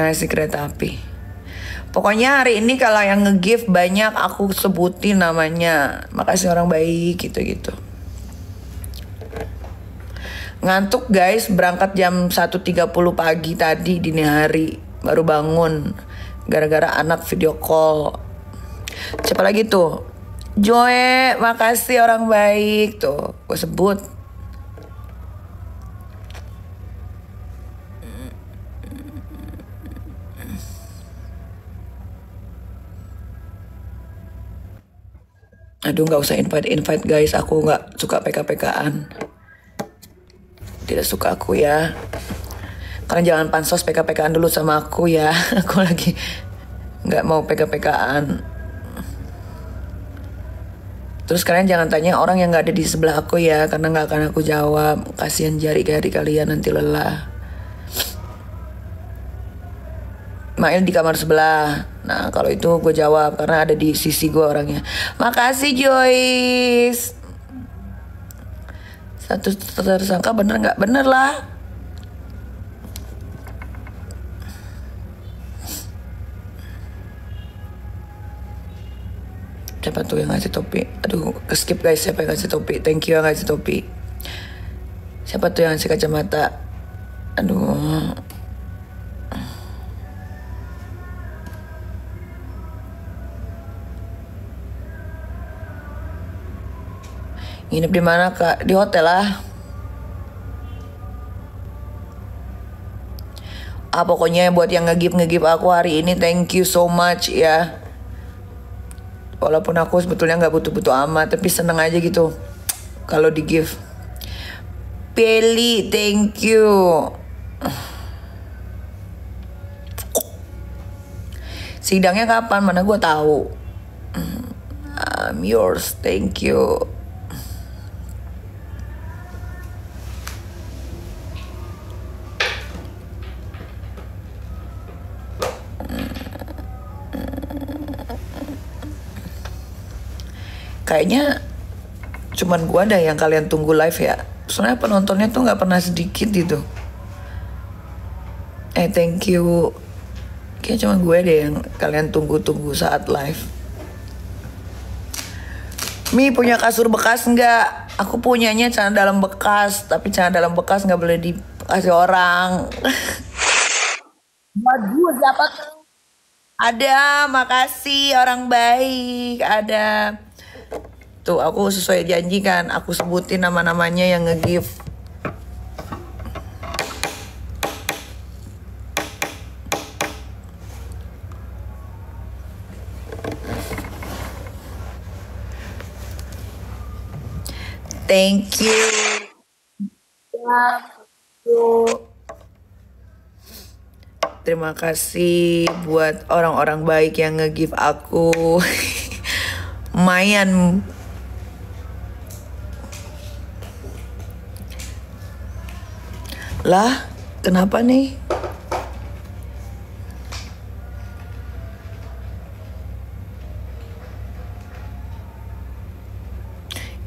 yang ngasih kereta api. Pokoknya hari ini kalau yang nge-gift banyak aku sebutin namanya. Makasih orang baik gitu-gitu. Ngantuk guys, berangkat jam 1.30 pagi tadi dini hari. Baru bangun gara-gara anak video call. Siapa lagi tuh? Joe, makasih orang baik tuh. Gue sebut. Aduh, nggak usah invite guys. Aku nggak suka PK-PK-an. Tidak suka aku ya. Kalian jangan pansos PK-PK-an dulu sama aku ya. Aku lagi nggak mau PK-PK-an. Terus kalian jangan tanya orang yang nggak ada di sebelah aku ya, karena nggak akan aku jawab. Kasihan jari-jari kalian nanti lelah. Mail di kamar sebelah. Nah kalau itu gue jawab karena ada di sisi gue orangnya. Makasih Joyce. Satu tersangka bener nggak? Bener lah. Siapa tuh yang ngasih topi? Aduh, skip guys, siapa yang ngasih topi? Thank you yang ngasih topi. Siapa tuh yang ngasih kacamata? Aduh. Nginep di mana kak? Di hotel lah. Pokoknya buat yang nge-give aku hari ini, thank you so much ya. Walaupun aku sebetulnya nggak butuh-butuh amat, tapi seneng aja gitu kalau di give. Peli, thank you. Sidangnya kapan? Mana gue tahu. I'm yours, thank you. Kayaknya cuman gue ada yang kalian tunggu live ya. Soalnya penontonnya tuh nggak pernah sedikit gitu. Thank you. Kayaknya cuma gue deh yang kalian tunggu-tunggu saat live. Mi punya kasur bekas nggak? Aku punyanya celana dalam bekas, tapi celana dalam bekas nggak boleh dikasih orang. Waduh, siapa tuh? Ada, makasih orang baik. Ada. Tuh aku sesuai janji kan, aku sebutin nama-namanya yang nge-give. Thank you. Terima kasih buat orang-orang baik yang nge-give aku. Lumayan. Lah, kenapa nih?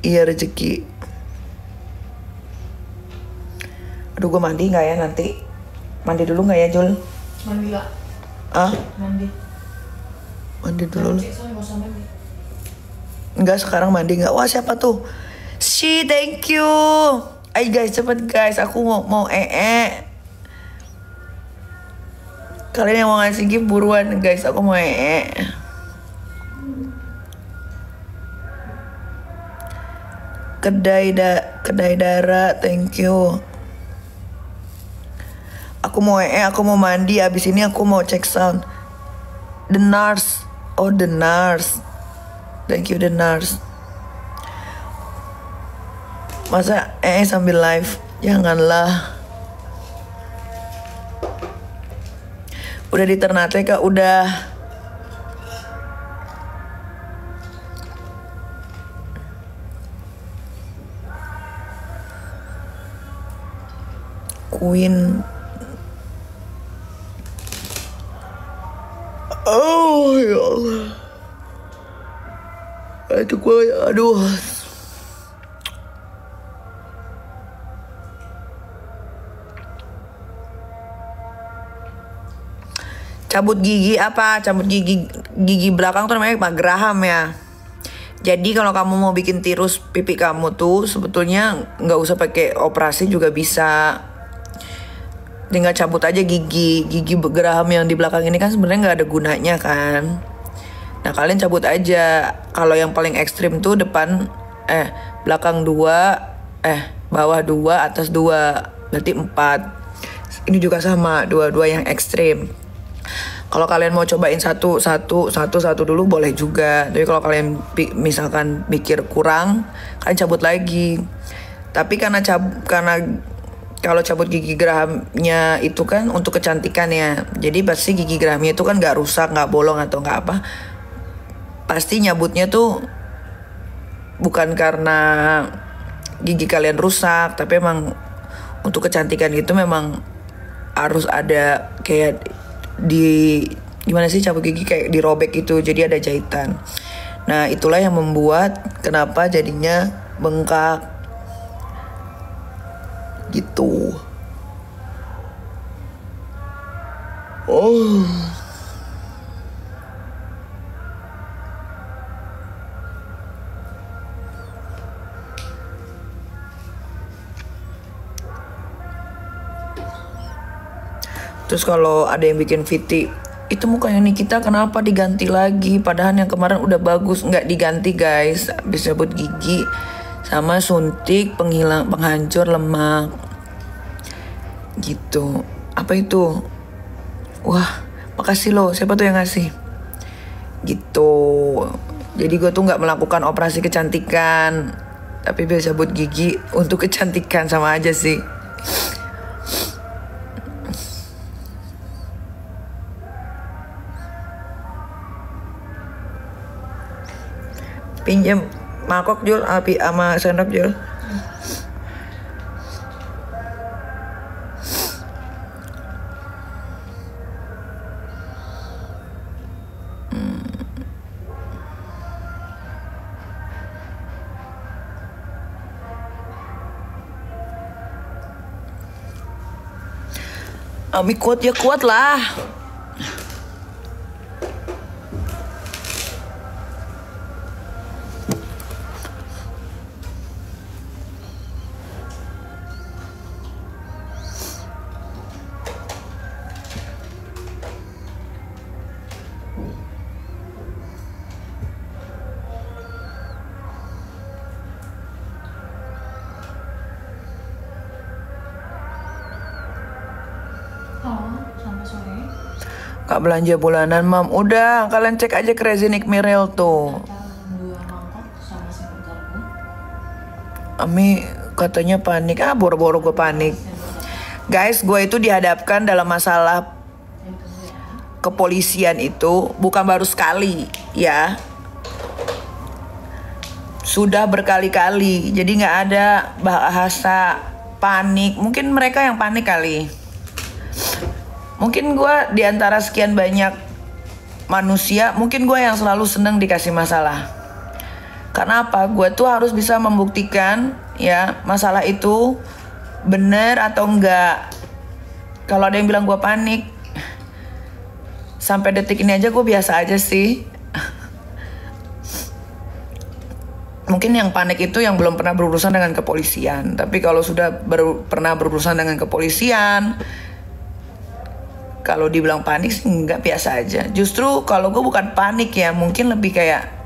Iya rezeki. Aduh, gue mandi nggak ya nanti? Mandi dulu nggak ya, Jul? Mandi lah. Mandi. Mandi dulu. Enggak, sekarang mandi nggak? Wah, siapa tuh? Thank you. Ayo guys, cepet guys, aku mau Kalian yang mau ngasih gift buruan guys, aku mau Kedai darah, thank you. Aku mau aku mau mandi, abis ini aku mau cek sound. The nurse, oh the nurse, thank you the nurse. Masa sambil live? Janganlah. Udah di Ternate kak? Udah. Queen. Oh ya Allah. Aduh. cabut gigi apa? Cabut gigi belakang tuh namanya Pak Graham ya. Jadi kalau kamu mau bikin tirus pipi kamu tuh sebetulnya nggak usah pakai operasi juga bisa. Tinggal cabut aja gigi Graham yang di belakang ini kan sebenarnya nggak ada gunanya kan. Nah kalian cabut aja. Kalau yang paling ekstrim tuh belakang 2, bawah 2, atas 2, berarti 4. Ini juga sama, dua yang ekstrim. Kalau kalian mau cobain satu dulu boleh juga. Tapi kalau kalian misalkan mikir kurang, kalian cabut lagi. Tapi karena kalau cabut gigi Grahamnya itu kan untuk kecantikan ya. Jadi pasti gigi Grahamnya itu kan nggak rusak, nggak bolong atau nggak apa. Pasti nyabutnya tuh bukan karena gigi kalian rusak, tapi emang untuk kecantikan itu memang harus ada kayak gimana sih cabut gigi kayak dirobek itu, jadi ada jahitan. Nah itulah yang membuat kenapa jadinya bengkak gitu. Terus kalau ada yang bikin Viti, itu mukanya Nikita kenapa diganti lagi? Padahal yang kemarin udah bagus. Nggak diganti guys, habis cabut gigi sama suntik penghancur lemak gitu. Apa itu? Wah makasih loh, siapa tuh yang ngasih gitu. Jadi gue tuh nggak melakukan operasi kecantikan, tapi biasa cabut gigi untuk kecantikan, sama aja sih. Pinjam mangkok Jul, api sama sendok Jul. Ami kuat ya, kuat lah. Sampai sore. Kak belanja bulanan mam, udah kalian cek aja Crazy Nick Mirel tuh. 2 mangkok sama siput garpu. Ami katanya panik, boro-boro gue panik. Guys, gue itu dihadapkan dalam masalah kepolisian itu bukan baru sekali ya. Sudah berkali-kali, jadi nggak ada bahasa panik. Mungkin mereka yang panik kali. Mungkin gue diantara sekian banyak manusia, mungkin gue yang selalu seneng dikasih masalah. Karena apa? Gue tuh harus bisa membuktikan ya masalah itu bener atau enggak. Kalau ada yang bilang gue panik, sampai detik ini aja gue biasa aja sih. Mungkin yang panik itu yang belum pernah berurusan dengan kepolisian. Tapi kalau sudah pernah berurusan dengan kepolisian, kalau dibilang panik sih nggak, biasa aja. Justru kalau gue bukan panik ya, mungkin lebih kayak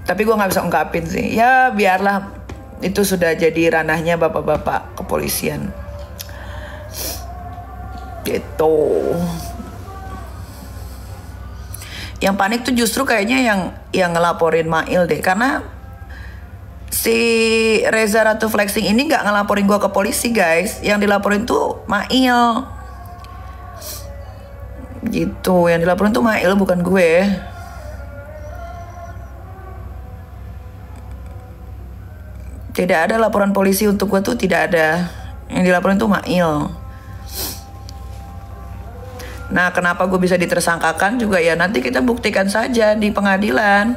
tapi gue nggak bisa ungkapin sih. Ya biarlah, itu sudah jadi ranahnya bapak-bapak kepolisian. Gitu. Yang panik tuh justru kayaknya yang ngelaporin Mail deh, karena si Reza Ratu Flexing ini nggak ngelaporin gue ke polisi guys, yang dilaporin tuh Mail. Gitu, yang dilaporin tuh Mail bukan gue. Tidak ada laporan polisi untuk gue tuh, tidak ada. Yang dilaporin tuh Mail. Nah kenapa gue bisa ditersangkakan juga ya nanti kita buktikan saja di pengadilan.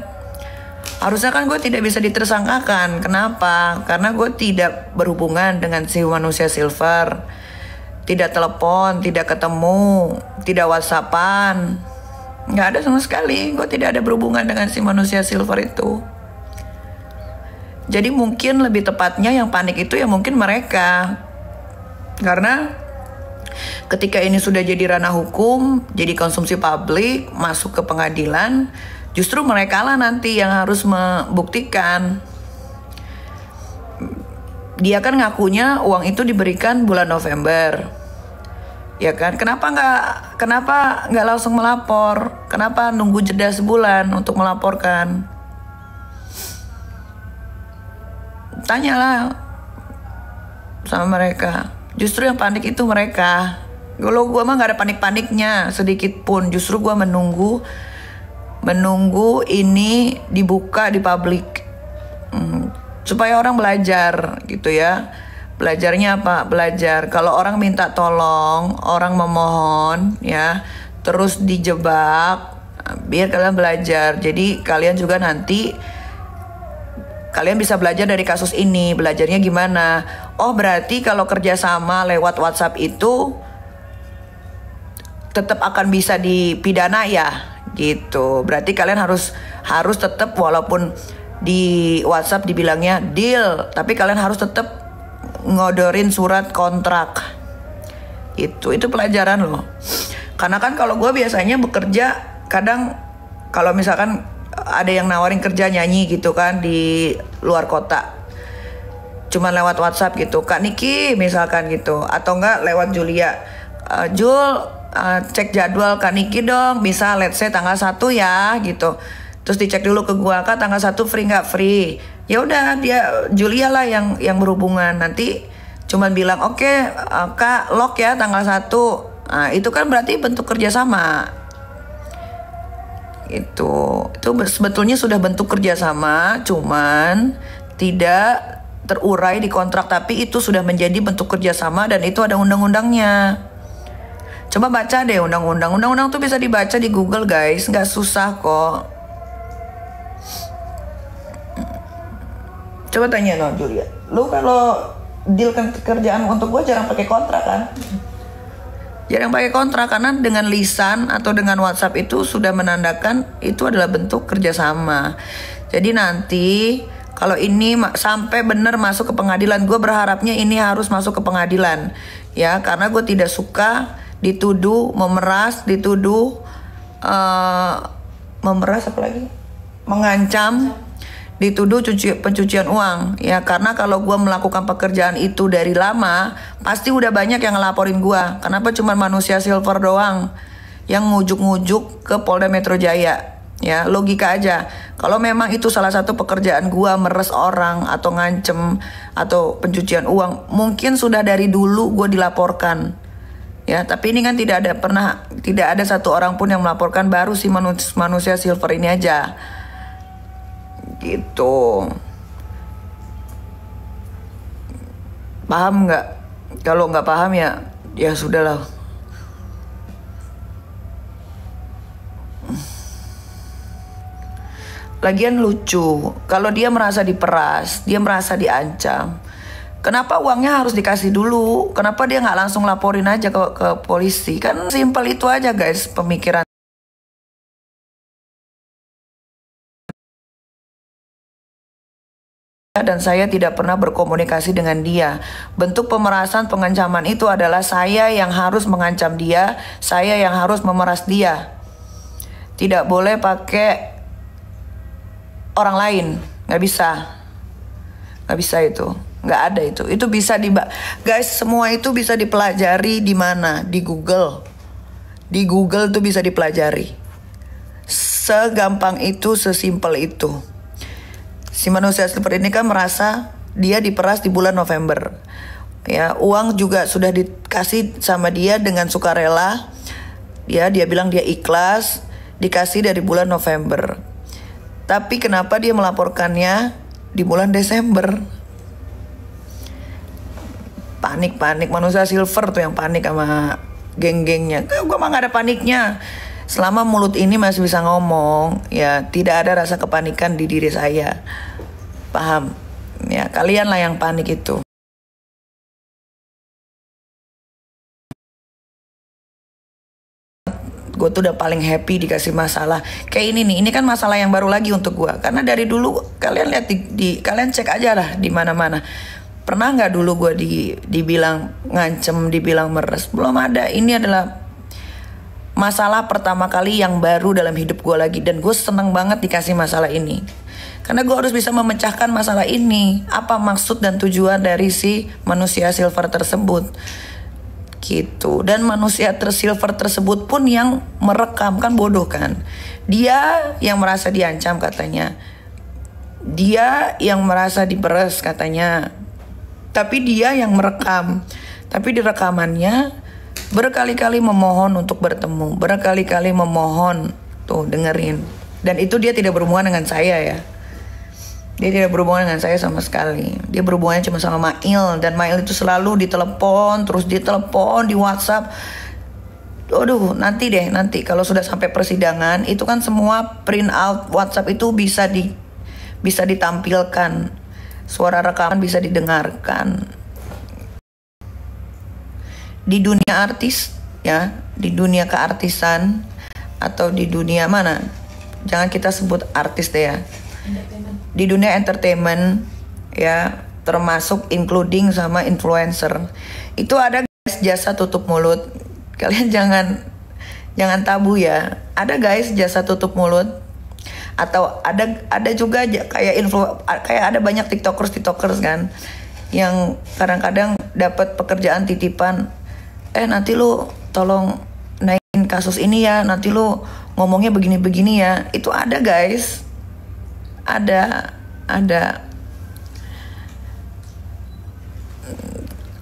Harusnya kan gue tidak bisa ditersangkakan. Kenapa? Karena gue tidak berhubungan dengan si manusia silver. tidak telepon, tidak ketemu, tidak whatsappan. Nggak ada sama sekali. Gue tidak ada berhubungan dengan si manusia silver itu. Jadi mungkin lebih tepatnya yang panik itu ya mungkin mereka. Karena ketika ini sudah jadi ranah hukum, jadi konsumsi publik, masuk ke pengadilan, justru mereka lah nanti yang harus membuktikan. Dia kan ngakunya uang itu diberikan bulan November, ya kan? Kenapa nggak langsung melapor? Kenapa nunggu jeda sebulan untuk melaporkan? Tanyalah sama mereka. Justru yang panik itu mereka. Kalau gue mah nggak ada panik-paniknya sedikit pun. Justru gue menunggu ini dibuka di publik. Supaya orang belajar gitu ya. Belajarnya apa? Belajar kalau orang minta tolong, orang memohon ya, terus dijebak, biar kalian belajar. Jadi kalian juga nanti kalian bisa belajar dari kasus ini. Belajarnya gimana? Oh, berarti kalau kerjasama lewat WhatsApp itu tetap akan bisa dipidana ya gitu. Berarti kalian harus tetap, walaupun di WhatsApp dibilangnya deal, tapi kalian harus tetap ngodorin surat kontrak. Itu pelajaran loh. Karena kan kalau gue biasanya bekerja, kadang kalau misalkan ada yang nawarin kerja nyanyi gitu kan di luar kota, cuman lewat WhatsApp gitu, Kak Niki misalkan gitu, atau enggak lewat Julia, Jul cek jadwal Kak Niki dong, bisa let's say tanggal 1 ya gitu. Terus dicek dulu ke gua, Kak tanggal 1 free nggak free. Ya udah, dia Julia lah yang berhubungan. Nanti cuman bilang oke, Kak lock ya tanggal 1. Nah, itu kan berarti bentuk kerjasama. Itu sebetulnya sudah bentuk kerjasama, cuman tidak terurai di kontrak, tapi itu sudah menjadi bentuk kerjasama dan itu ada undang-undangnya. Coba baca deh undang-undang tuh bisa dibaca di Google guys, nggak susah kok. Coba tanya no Julia, lu kalau deal kerjaan untuk gue jarang pakai kontrak kan? Jarang pakai kontrak karena dengan lisan atau dengan WhatsApp itu sudah menandakan itu adalah bentuk kerjasama. Jadi nanti kalau ini sampai benar masuk ke pengadilan, gue berharapnya ini harus masuk ke pengadilan ya, karena gue tidak suka dituduh memeras, memeras apa lagi? Mengancam, dituduh pencucian uang ya. Karena kalau gue melakukan pekerjaan itu dari lama, pasti udah banyak yang ngelaporin gue. Kenapa cuma manusia silver doang yang ngujuk-ngujuk ke Polda Metro Jaya ya? Logika aja, kalau memang itu salah satu pekerjaan gue, meres orang atau ngancem atau pencucian uang, mungkin sudah dari dulu gue dilaporkan ya. Tapi ini kan tidak ada satu orang pun yang melaporkan, baru si manusia silver ini aja gitu. Paham nggak? Kalau nggak paham ya sudahlah. Lagian lucu kalau dia merasa diperas, dia merasa diancam, kenapa uangnya harus dikasih dulu? Kenapa dia nggak langsung laporin aja ke polisi? Kan simpel itu aja guys pemikiran. Dan saya tidak pernah berkomunikasi dengan dia. Bentuk pemerasan, pengancaman itu adalah saya yang harus mengancam dia, saya yang harus memeras dia. Tidak boleh pakai orang lain, nggak bisa itu, nggak ada itu. Itu bisa guys, semua itu bisa dipelajari di mana? Di Google tuh bisa dipelajari. Segampang itu, sesimpel itu. Si manusia silver ini kan merasa dia diperas di bulan November. Ya, uang juga sudah dikasih sama dia dengan sukarela. Ya, dia bilang dia ikhlas, dikasih dari bulan November. Tapi kenapa dia melaporkannya di bulan Desember? Panik manusia silver tuh yang panik sama geng-gengnya. Gue mah gak ada paniknya. Selama mulut ini masih bisa ngomong, ya tidak ada rasa kepanikan di diri saya. Paham? Ya, kalian lah yang panik itu. Gue tuh udah paling happy dikasih masalah kayak ini nih. Ini kan masalah yang baru lagi untuk gue, karena dari dulu kalian lihat kalian cek aja lah di mana-mana. Pernah nggak dulu gue dibilang ngancem, dibilang meres? Belum ada. Ini adalah masalah pertama kali yang baru dalam hidup gue lagi, dan gue seneng banget dikasih masalah ini. Karena gue harus bisa memecahkan masalah ini. Apa maksud dan tujuan dari si manusia silver tersebut gitu. Dan manusia silver tersebut pun yang merekam, kan bodoh kan. Dia yang merasa diancam katanya, dia yang merasa diperes katanya, tapi dia yang merekam. Tapi di rekamannya berkali-kali memohon untuk bertemu, berkali-kali memohon. Tuh dengerin. Dan itu dia tidak berhubungan dengan saya ya. Dia tidak berhubungan dengan saya sama sekali. Dia berhubungannya cuma sama Mail. Dan Mail itu selalu ditelepon, terus ditelepon di WhatsApp. Aduh, nanti deh, nanti kalau sudah sampai persidangan, itu kan semua print out WhatsApp itu bisa ditampilkan. Suara rekaman bisa didengarkan. Di dunia artis ya, di dunia keartisan atau di dunia mana? Jangan kita sebut artis deh ya. Di dunia entertainment ya, termasuk including sama influencer, itu ada guys jasa tutup mulut. Kalian jangan tabu ya. Ada guys jasa tutup mulut. Atau ada juga kayak ada banyak tiktokers kan yang kadang-kadang dapat pekerjaan titipan. Nanti lu tolong naikin kasus ini ya, nanti lu ngomongnya begini-begini ya. Itu ada guys. Ada.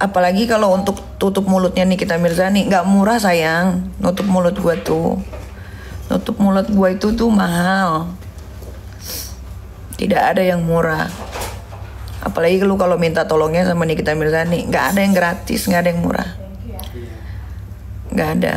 Apalagi kalau untuk tutup mulutnya Nikita Mirzani, nggak murah sayang. Nutup mulut gue itu tuh mahal. Tidak ada yang murah. Apalagi lu kalau minta tolongnya sama Nikita Mirzani, nggak ada yang gratis, nggak ada yang murah. Nggak ada.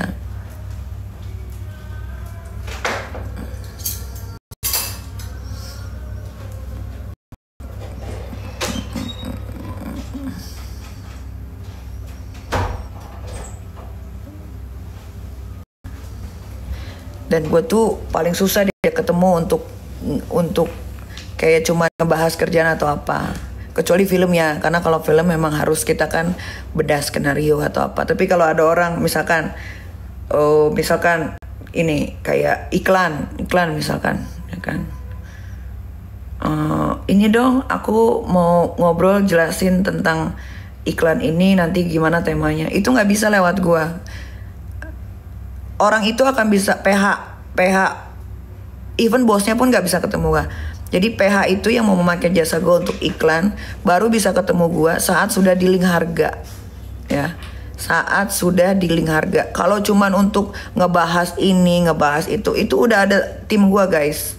Dan gue tuh paling susah dia ketemu untuk kayak cuma ngebahas kerjaan atau apa. Kecuali film ya, karena kalau film memang harus kita kan bedah skenario atau apa. Tapi kalau ada orang misalkan ini kayak iklan misalkan, ya kan. Ini dong, aku mau ngobrol jelasin tentang iklan ini nanti gimana temanya. Itu nggak bisa lewat gue. Orang itu akan bisa PH, even bosnya pun nggak bisa ketemu gue. Jadi PH itu yang mau memakai jasa gue untuk iklan baru bisa ketemu gue saat sudah di link harga, ya. Saat sudah di link harga. Kalau cuman untuk ngebahas ini, ngebahas itu udah ada tim gue guys.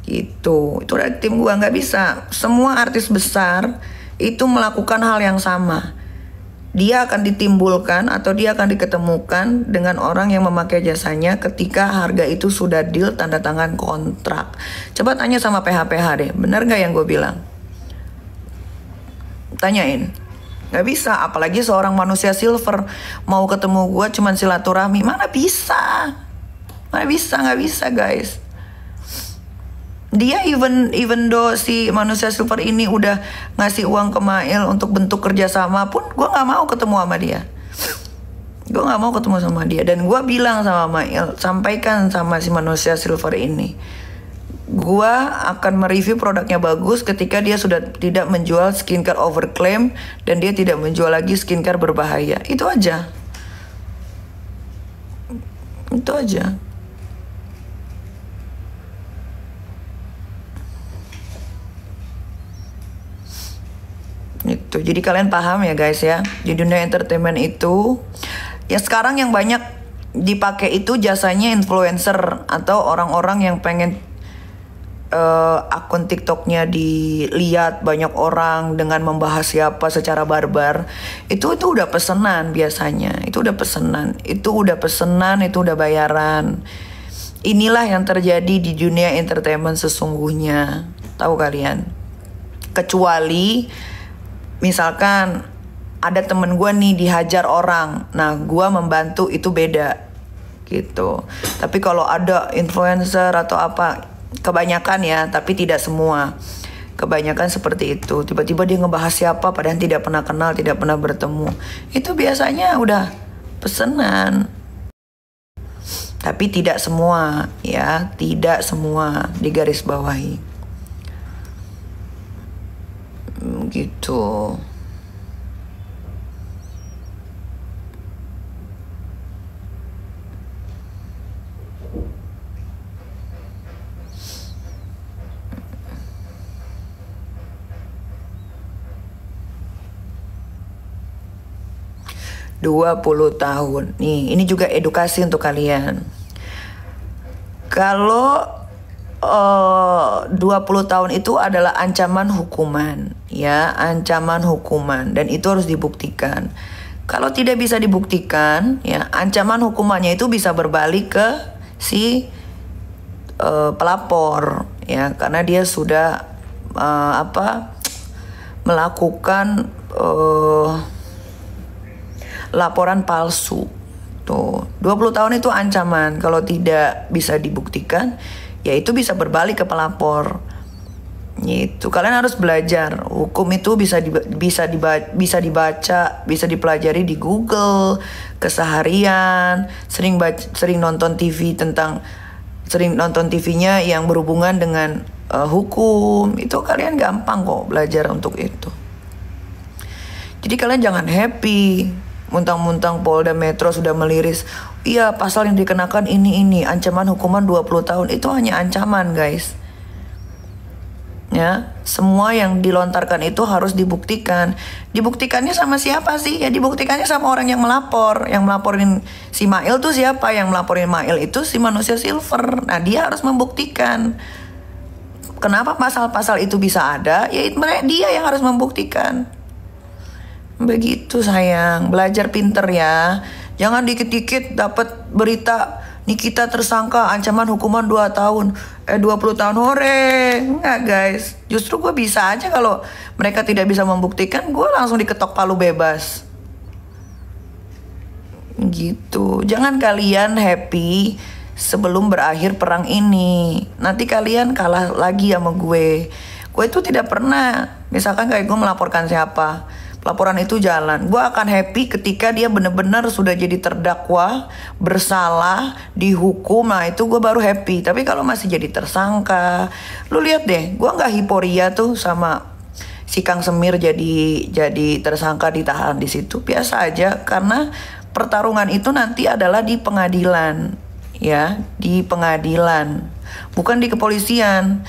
Itu udah tim gue, nggak bisa. Semua artis besar itu melakukan hal yang sama. Dia akan ditimbulkan atau dia akan diketemukan dengan orang yang memakai jasanya ketika harga itu sudah deal, tanda tangan kontrak. Coba tanya sama PH-PH deh, benar gak yang gue bilang? Tanyain. Gak bisa, apalagi seorang manusia silver mau ketemu gue cuman silaturahmi. Mana bisa? Gak bisa guys. Dia even though si manusia silver ini udah ngasih uang ke Mail untuk bentuk kerjasama pun, gue nggak mau ketemu sama dia. Gue nggak mau ketemu sama dia. Dan gue bilang sama Mail, sampaikan sama si manusia silver ini, gue akan mereview produknya bagus ketika dia sudah tidak menjual skincare overclaim dan dia tidak menjual lagi skincare berbahaya. Itu aja. Itu. Jadi kalian paham ya guys ya, di dunia entertainment itu ya sekarang yang banyak dipakai itu jasanya influencer atau orang-orang yang pengen akun TikToknya dilihat banyak orang dengan membahas siapa secara barbar. Itu udah pesanan biasanya. Itu udah pesanan, itu udah bayaran. Inilah yang terjadi di dunia entertainment sesungguhnya. Tahu kalian? Kecuali misalkan ada temen gue nih dihajar orang, nah gue membantu, itu beda gitu. Tapi kalau ada influencer atau apa, kebanyakan ya, tapi tidak semua. Kebanyakan seperti itu. Tiba-tiba dia ngebahas siapa padahal tidak pernah kenal, tidak pernah bertemu. Itu biasanya udah pesenan. Tapi tidak semua ya, tidak semua, digaris bawahi. Gitu. ...20 tahun. Nih, ini juga edukasi untuk kalian. Kalau 20 tahun itu adalah ancaman hukuman, ya, ancaman hukuman, dan itu harus dibuktikan. Kalau tidak bisa dibuktikan, ya, ancaman hukumannya itu bisa berbalik ke si pelapor, ya, karena dia sudah melakukan laporan palsu. Tuh, 20 tahun itu ancaman. Kalau tidak bisa dibuktikan, ya itu bisa berbalik ke pelapor. Gitu. Kalian harus belajar. Hukum itu bisa dibaca, bisa dipelajari di Google keseharian. Sering nonton TV sering nonton TV-nya yang berhubungan dengan hukum. Itu kalian gampang kok belajar untuk itu. Jadi kalian jangan happy muntang-muntang Polda Metro sudah meliris, iya pasal yang dikenakan ini, ancaman hukuman 20 tahun. Itu hanya ancaman, guys. Ya, semua yang dilontarkan itu harus dibuktikan. Dibuktikannya sama siapa sih? Ya dibuktikannya sama orang yang melapor. Yang melaporin si Mail tuh siapa? Yang melaporin Mail itu si manusia silver. Nah, dia harus membuktikan. Kenapa pasal-pasal itu bisa ada? Ya dia yang harus membuktikan. Begitu sayang, belajar pinter ya. Jangan dikit-dikit dapat berita Nikita tersangka ancaman hukuman 20 tahun, hore. Enggak guys, justru gue bisa aja kalau mereka tidak bisa membuktikan, gue langsung diketok palu bebas. Gitu, jangan kalian happy sebelum berakhir perang ini. Nanti kalian kalah lagi sama gue. Gue itu tidak pernah, misalkan kayak gue melaporkan siapa, laporan itu jalan, gue akan happy ketika dia benar-benar sudah jadi terdakwa, bersalah, dihukum. Nah itu gue baru happy. Tapi kalau masih jadi tersangka, lu lihat deh, gue nggak hiporia tuh sama si Kang Semir jadi tersangka, ditahan di situ. Biasa aja, karena pertarungan itu nanti adalah di pengadilan, ya, di pengadilan, bukan di kepolisian.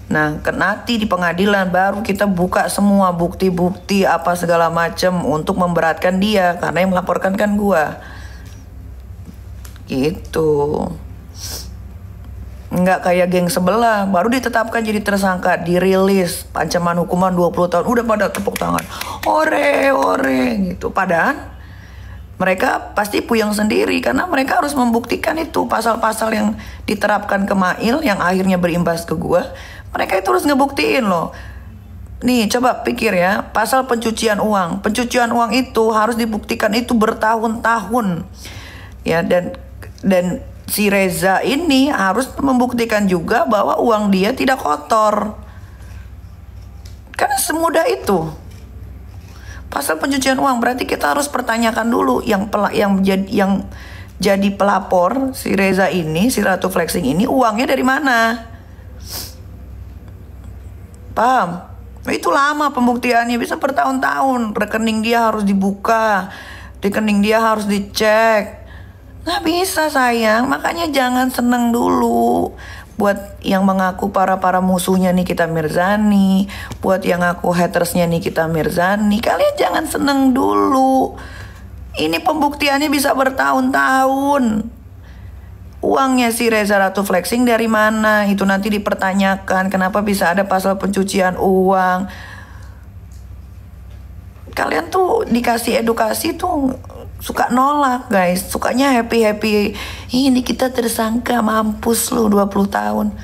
Nah, nanti di pengadilan baru kita buka semua bukti-bukti apa segala macam untuk memberatkan dia, karena yang melaporkan kan gua. Gitu. Nggak kayak geng sebelah, baru ditetapkan jadi tersangka, dirilis, ancaman hukuman 20 tahun, udah pada tepuk tangan. Ore gitu. Padahal mereka pasti puyeng sendiri karena mereka harus membuktikan itu pasal-pasal yang diterapkan ke Mail yang akhirnya berimbas ke gua. Mereka itu harus ngebuktiin loh. Nih coba pikir ya, pasal pencucian uang. Pencucian uang itu harus dibuktikan itu bertahun-tahun. Ya, dan si Reza ini harus membuktikan juga bahwa uang dia tidak kotor. Kan semudah itu. Pasal pencucian uang berarti kita harus pertanyakan dulu yang jadi pelapor si Reza ini, si Ratu Flexing ini, uangnya dari mana? Paham? Itu lama pembuktiannya, bisa bertahun-tahun. Rekening dia harus dibuka, rekening dia harus dicek. Nggak bisa sayang, makanya jangan seneng dulu. Buat yang mengaku para musuhnya Nikita Mirzani, buat yang ngaku hatersnya Nikita Mirzani, kalian jangan seneng dulu. Ini pembuktiannya bisa bertahun-tahun. Uangnya si Reza Ratu Flexing dari mana? Itu nanti dipertanyakan. Kenapa bisa ada pasal pencucian uang? Kalian tuh dikasih edukasi tuh suka nolak guys. Sukanya happy-happy. Ini kita tersangka, mampus lu 20 tahun.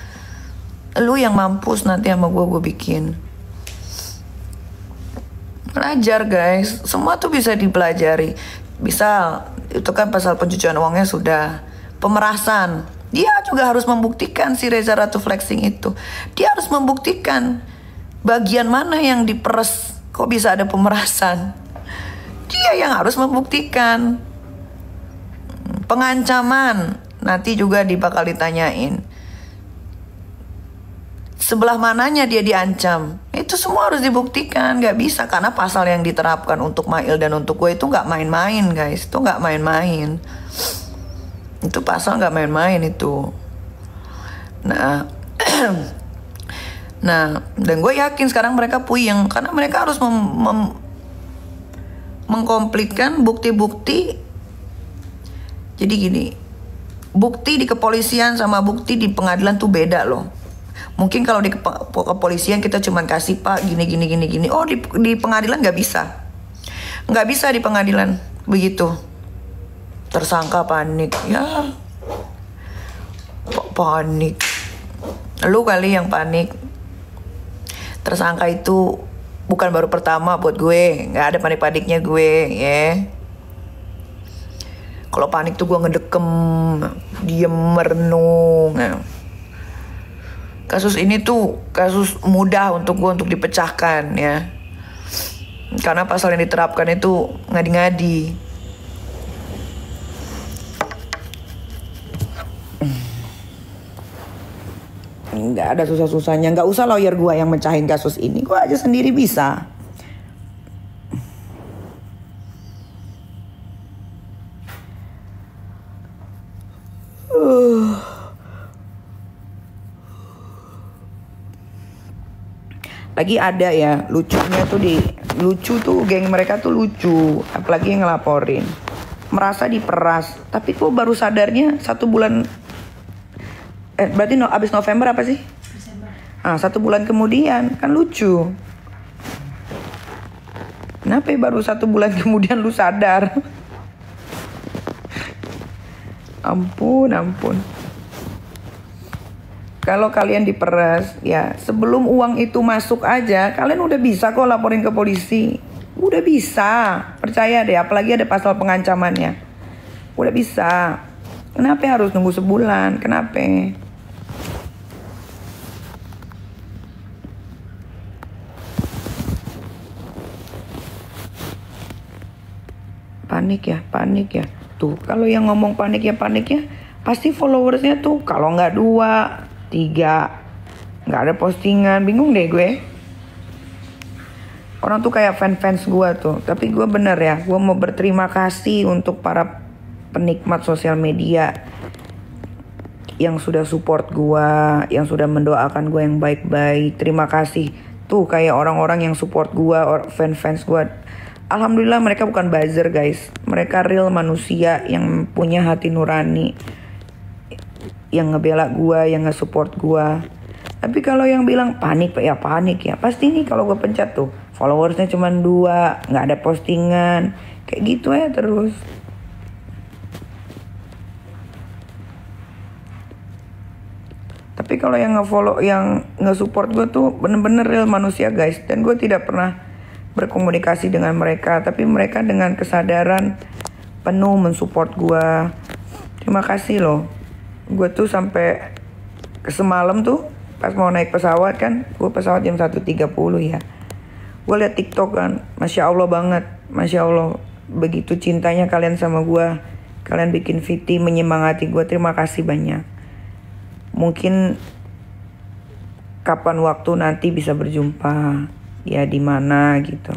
Lu yang mampus nanti sama gue bikin. Belajar guys. Semua tuh bisa dipelajari. Bisa, itu kan pasal pencucian uangnya sudah. pemerasan. Dia juga harus membuktikan si Reza Ratu Flexing itu. Dia harus membuktikan bagian mana yang diperes. Kok bisa ada pemerasan? Dia yang harus membuktikan. Pengancaman nanti juga bakal ditanyain. Sebelah mananya dia diancam. Itu semua harus dibuktikan. Gak bisa karena pasal yang diterapkan untuk Mail dan untuk gue itu gak main-main guys. Itu gak main-main. Itu pasal gak main-main itu. Nah Nah, dan gue yakin sekarang mereka puyeng karena mereka harus mengkomplitkan bukti-bukti. Jadi gini, bukti di kepolisian sama bukti di pengadilan tuh beda loh. Mungkin kalau di kepolisian kita cuma kasih Pak gini. Oh di pengadilan nggak bisa. Nggak bisa di pengadilan begitu. Tersangka panik. Ya, panik. Lu kali yang panik. Tersangka itu bukan baru pertama buat gue. Nggak ada panik-paniknya gue ya. Kalau panik tuh gue ngedekem, diem merenung. Kasus ini tuh kasus mudah untuk gue untuk dipecahkan ya. Karena pasal yang diterapkan itu ngadi-ngadi. Nggak ada susah-susahnya. Nggak usah lawyer gue yang mecahin kasus ini. Gue aja sendiri bisa. Lagi ada ya lucunya tuh lucu tuh geng mereka tuh lucu, apalagi yang ngelaporin merasa diperas, tapi kok baru sadarnya 1 bulan berarti abis November apa sih? Desember. 1 bulan kemudian kan lucu. Kenapa ya baru 1 bulan kemudian lu sadar? Ampun. Kalau kalian diperas, ya sebelum uang itu masuk aja, kalian udah bisa kok laporin ke polisi. Udah bisa, percaya deh, apalagi ada pasal pengancamannya. Udah bisa. Kenapa harus nunggu sebulan? Kenapa? Panik ya. Tuh, kalau yang ngomong panik ya, pasti followersnya tuh kalau nggak 2, 3, nggak ada postingan. Bingung deh gue. Orang tuh kayak fans gue tuh. Tapi gue bener ya, gue mau berterima kasih untuk para penikmat sosial media yang sudah support gue, yang sudah mendoakan gue yang baik-baik. Terima kasih. Tuh kayak orang-orang yang support gue, fans gue. Alhamdulillah mereka bukan buzzer guys. Mereka real manusia yang punya hati nurani, yang ngebela gue, yang nge-support gue. Tapi kalau yang bilang panik ya, pasti nih kalau gue pencet tuh followersnya cuma 2, nggak ada postingan, kayak gitu ya terus. Tapi kalau yang nge-follow, yang nge-support gue tuh bener-bener real manusia guys. Dan gue tidak pernah berkomunikasi dengan mereka, tapi mereka dengan kesadaran penuh mensupport gue. Terima kasih loh. Gue tuh sampai semalam tuh pas mau naik pesawat kan, gue pesawat jam 1.30 ya. Gue liat TikTok kan, Masya Allah banget. Masya Allah, begitu cintanya kalian sama gue. Kalian bikin VT menyemangati gue, terima kasih banyak. Mungkin kapan waktu nanti bisa berjumpa. Ya di mana gitu.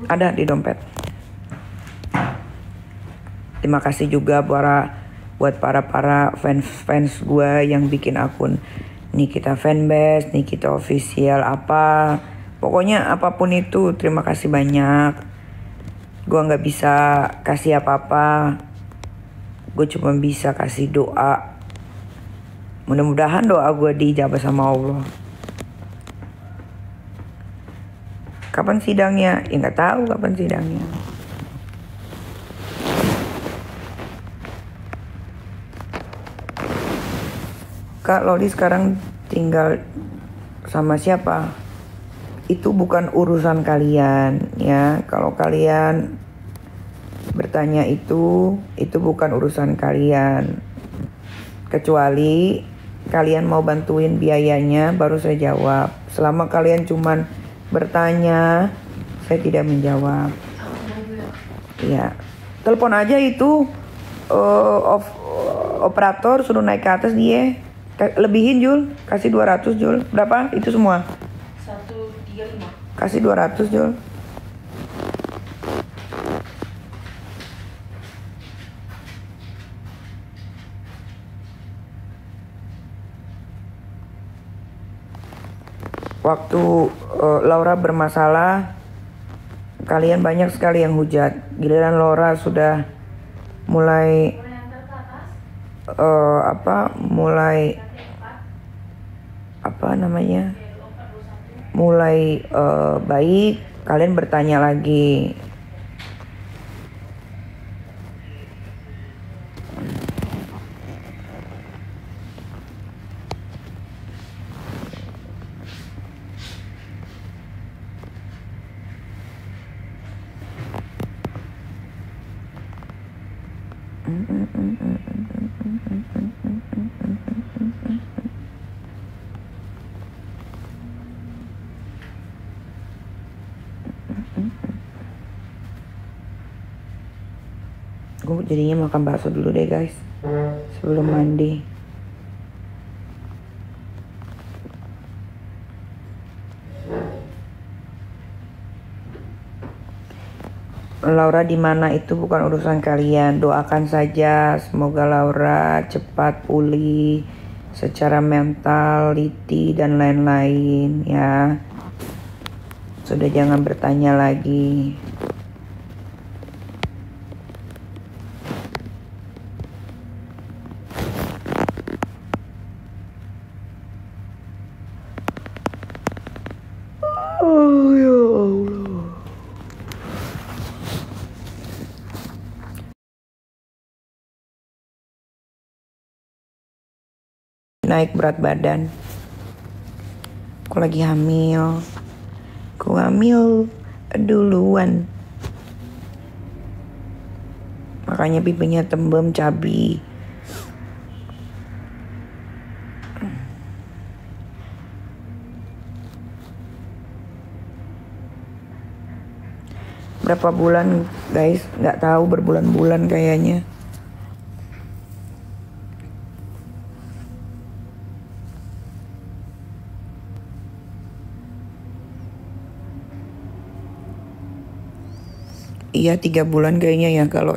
Ada di dompet. Terima kasih juga buat para fans gue yang bikin akun Nikita Fanbase, Nikita Official apa. Pokoknya apapun itu terima kasih banyak. Gue gak bisa kasih apa-apa. Gue cuma bisa kasih doa. Mudah-mudahan doa gue dijabah sama Allah. Kapan sidangnya? Ya gak tahu kapan sidangnya. Kak Lodi sekarang tinggal sama siapa? Itu bukan urusan kalian ya. Kalau kalian bertanya itu bukan urusan kalian. Kecuali kalian mau bantuin biayanya baru saya jawab. Selama kalian cuman bertanya, saya tidak menjawab. Iya. Telepon aja itu operator suruh naik ke atas dia. Lebihin Jul, kasih 200 Jul. Berapa? Itu semua. 135. Kasih 200 Jul. Waktu Laura bermasalah, kalian banyak sekali yang hujat. Giliran Laura sudah mulai mulai baik, kalian bertanya lagi. Gue jadinya makan bakso dulu deh guys, sebelum mandi. Laura di mana itu bukan urusan kalian. Doakan saja semoga Laura cepat pulih secara mentality dan lain-lain ya. Sudah jangan bertanya lagi. Oh ya Allah. Naik berat badan. Aku lagi hamil. Aku hamil duluan. Makanya pipinya tembem cabi. Berapa bulan guys? Nggak tahu, berbulan-bulan kayaknya. Iya 3 bulan kayaknya ya kalau